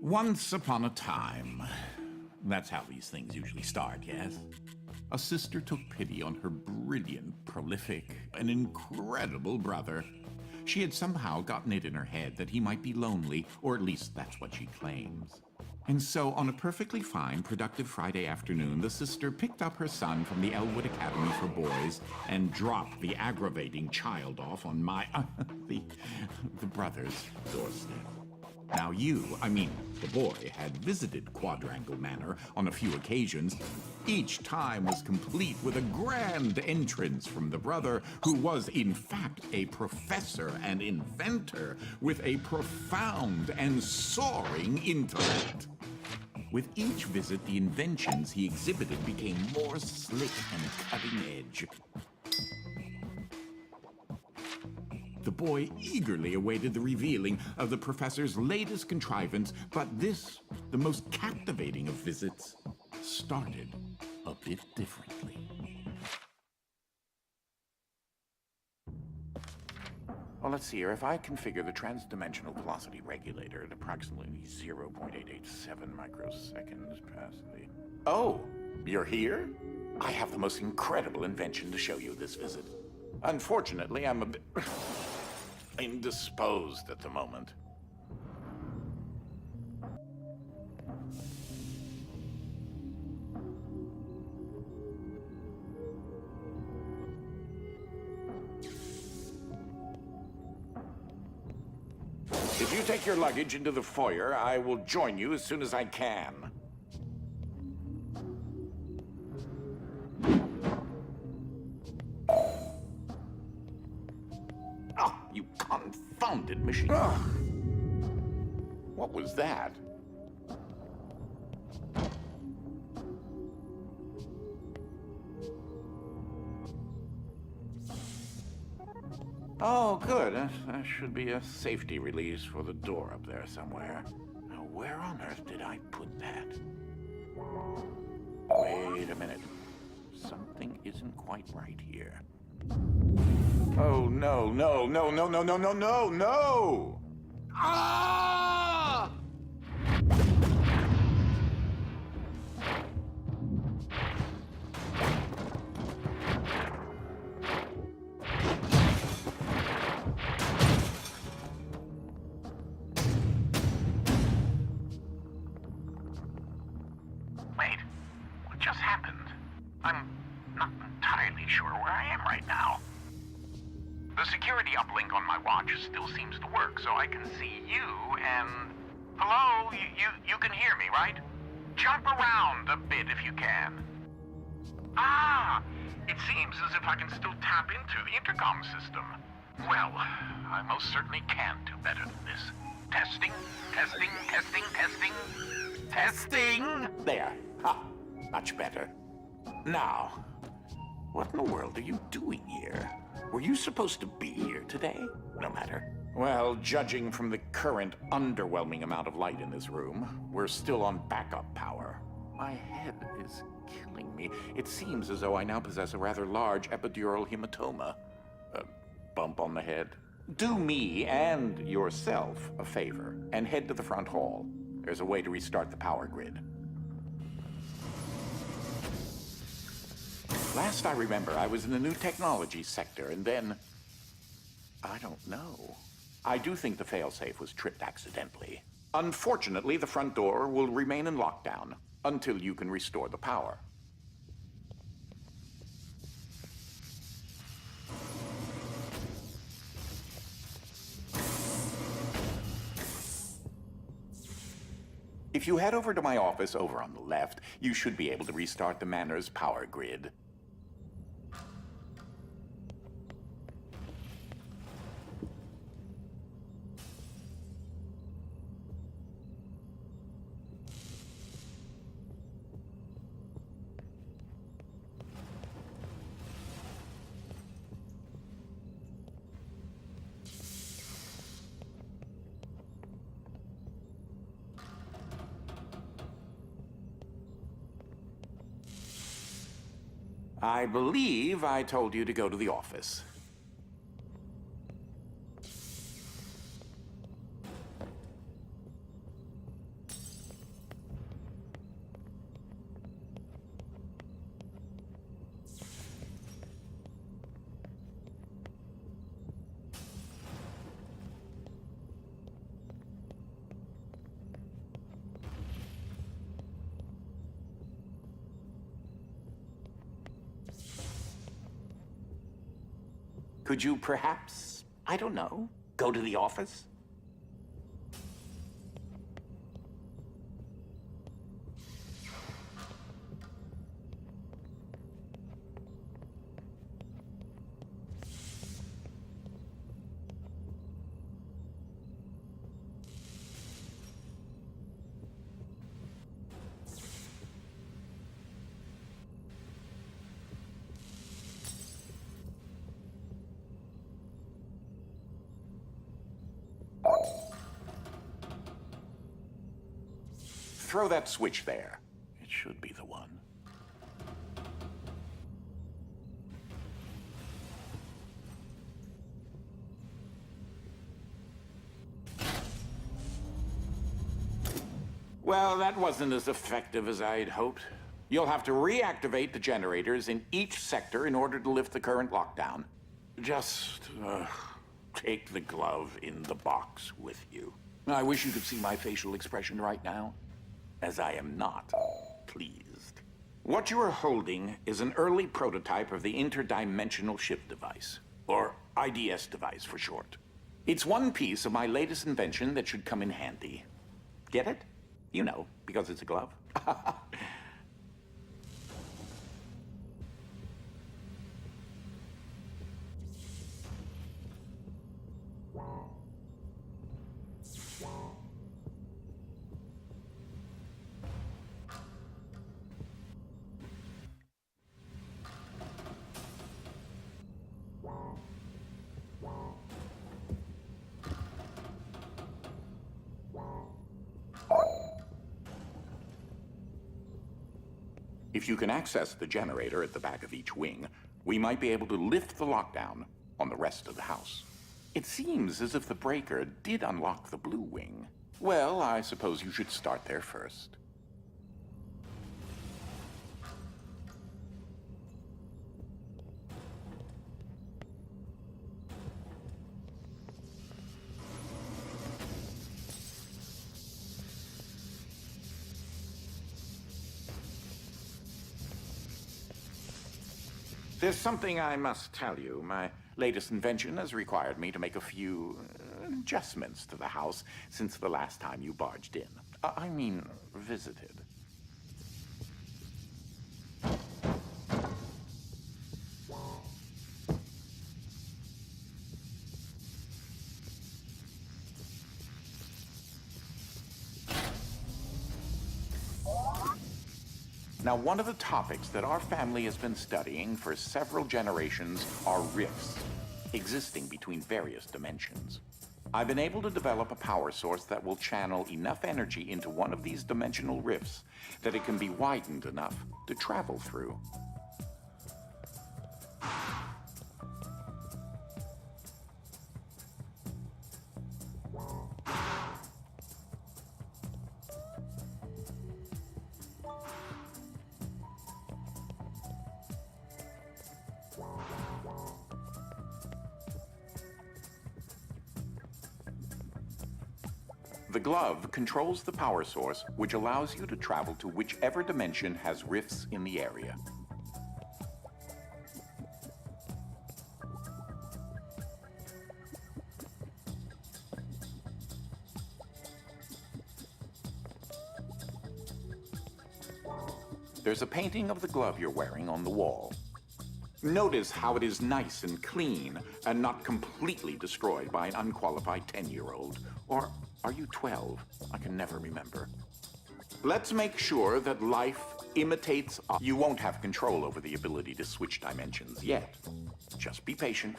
Once upon a time. That's how these things usually start, yes? A sister took pity on her brilliant, prolific, and incredible brother. She had somehow gotten it in her head that he might be lonely, or at least that's what she claims. And so, on a perfectly fine, productive Friday afternoon, the sister picked up her son from the Elwood Academy for Boys and dropped the aggravating child off on the brother's doorstep. Now the boy had visited Quadrangle Manor on a few occasions. Each time was complete with a grand entrance from the brother, who was in fact a professor and inventor with a profound and soaring intellect. With each visit, the inventions he exhibited became more slick and cutting edge. The boy eagerly awaited the revealing of the professor's latest contrivance, but this, the most captivating of visits, started a bit differently. Well, let's see here. If I configure the transdimensional velocity regulator at approximately 0.887 microseconds past the... Oh, you're here? I have the most incredible invention to show you this visit. Unfortunately, I'm a bit indisposed at the moment. If you take your luggage into the foyer, I will join you as soon as I can. Oh, you confounded machine. Ugh. What was that? Oh, good. That should be a safety release for the door up there somewhere. Now, where on earth did I put that? Wait a minute. Something isn't quite right here. Oh, no, no, no, no, no, no, no, no, no! Ah! Wait, what just happened? I'm not entirely sure where I am right now. The security uplink on my watch still seems to work, so I can see you and... Hello? You can hear me, right? Jump around a bit if you can. Ah! It seems as if I can still tap into the intercom system. Well, I most certainly can do better than this. Testing, testing, testing, testing. Testing! There. Ha! Much better. Now, what in the world are you doing here? Were you supposed to be here today? No matter. Well, judging from the current underwhelming amount of light in this room, we're still on backup power. My head is killing me. It seems as though I now possess a rather large epidural hematoma. A bump on the head. Do me and yourself a favor and head to the front hall. There's a way to restart the power grid. Last I remember, I was in the new technology sector, and then... I don't know. I do think the failsafe was tripped accidentally. Unfortunately, the front door will remain in lockdown until you can restore the power. If you head over to my office over on the left, you should be able to restart the manor's power grid. I believe I told you to go to the office. Could you perhaps, I don't know, go to the office? Throw that switch there. It should be the one. Well, that wasn't as effective as I had hoped. You'll have to reactivate the generators in each sector in order to lift the current lockdown. Just, take the glove in the box with you. I wish you could see my facial expression right now, as I am not pleased. What you are holding is an early prototype of the interdimensional shift device, or IDS device for short. It's one piece of my latest invention that should come in handy. Get it? You know, because it's a glove. If you can access the generator at the back of each wing, we might be able to lift the lockdown on the rest of the house. It seems as if the breaker did unlock the blue wing. Well, I suppose you should start there first. There's something I must tell you. My latest invention has required me to make a few adjustments to the house since the last time you barged in. I mean, visited. Now, one of the topics that our family has been studying for several generations are rifts, existing between various dimensions. I've been able to develop a power source that will channel enough energy into one of these dimensional rifts that it can be widened enough to travel through. The glove controls the power source, which allows you to travel to whichever dimension has rifts in the area. There's a painting of the glove you're wearing on the wall. Notice how it is nice and clean and not completely destroyed by an unqualified 10-year-old. Or are you 12? I can never remember. Let's make sure that life imitates us. You won't have control over the ability to switch dimensions yet. Just be patient.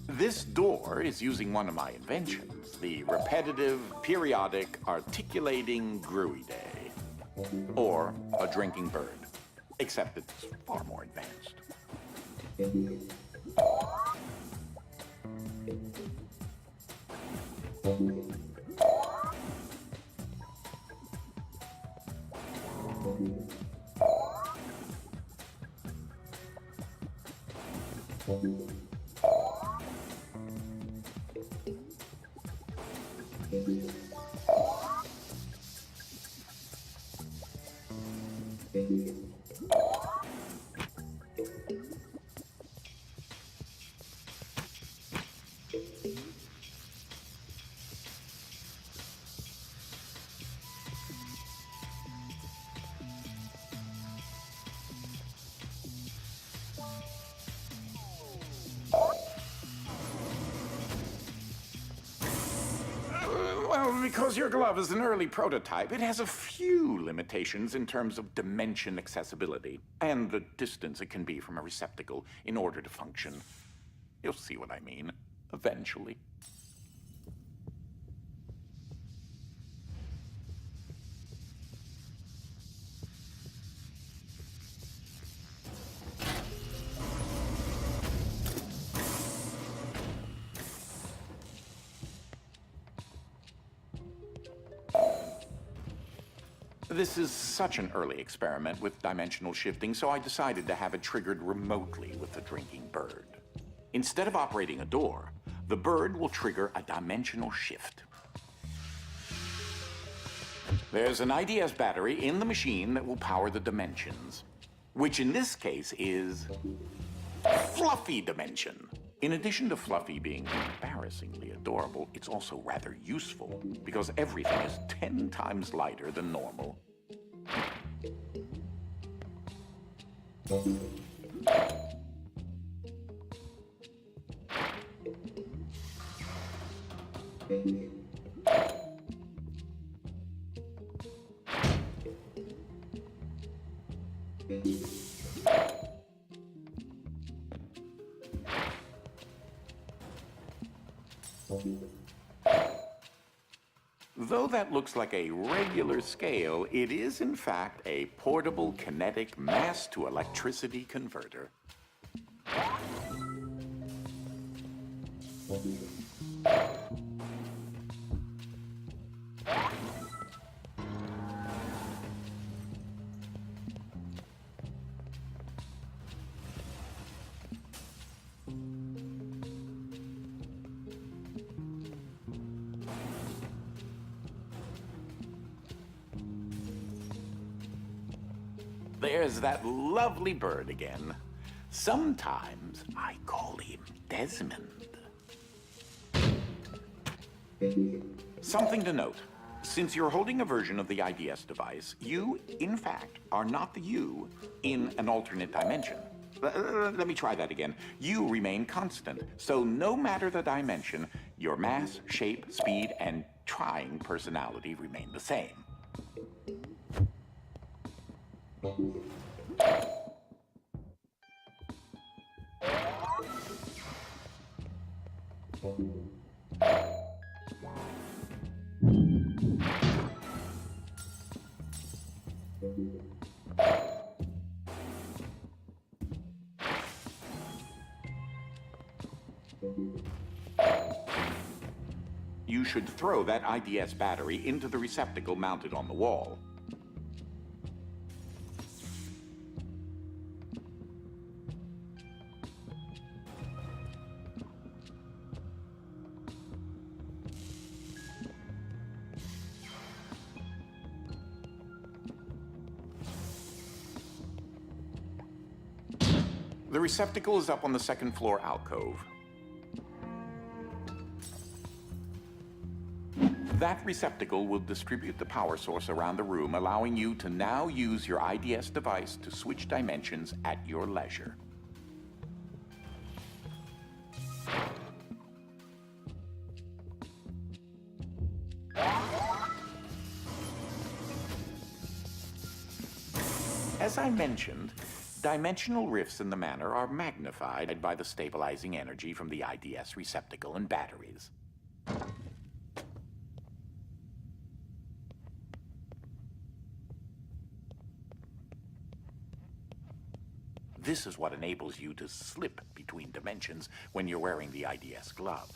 This door is using one of my inventions, the repetitive, periodic, articulating gruidae. Or a drinking bird, except it's far more advanced. Well, because your glove is an early prototype, it has a few limitations in terms of dimension accessibility and the distance it can be from a receptacle in order to function. You'll see what I mean, eventually. This is such an early experiment with dimensional shifting, so I decided to have it triggered remotely with the drinking bird. Instead of operating a door, the bird will trigger a dimensional shift. There's an IDS battery in the machine that will power the dimensions, which in this case is Fluffy Dimension. In addition to Fluffy being embarrassingly adorable, it's also rather useful because everything is 10 times lighter than normal. Though that looks like a regular scale, it is in fact a portable kinetic mass-to-electricity converter. There's that lovely bird again. Sometimes I call him Desmond. Something to note. Since you're holding a version of the IDS device, you, in fact, are not the you in an alternate dimension. Let me try that again. You remain constant, so no matter the dimension, your mass, shape, speed, and trying personality remain the same. You should throw that IDS battery into the receptacle mounted on the wall. The receptacle is up on the second floor alcove. That receptacle will distribute the power source around the room, allowing you to now use your IDS device to switch dimensions at your leisure. As I mentioned, dimensional rifts in the manner are magnified by the stabilizing energy from the IDS receptacle and batteries. This is what enables you to slip between dimensions when you're wearing the IDS glove.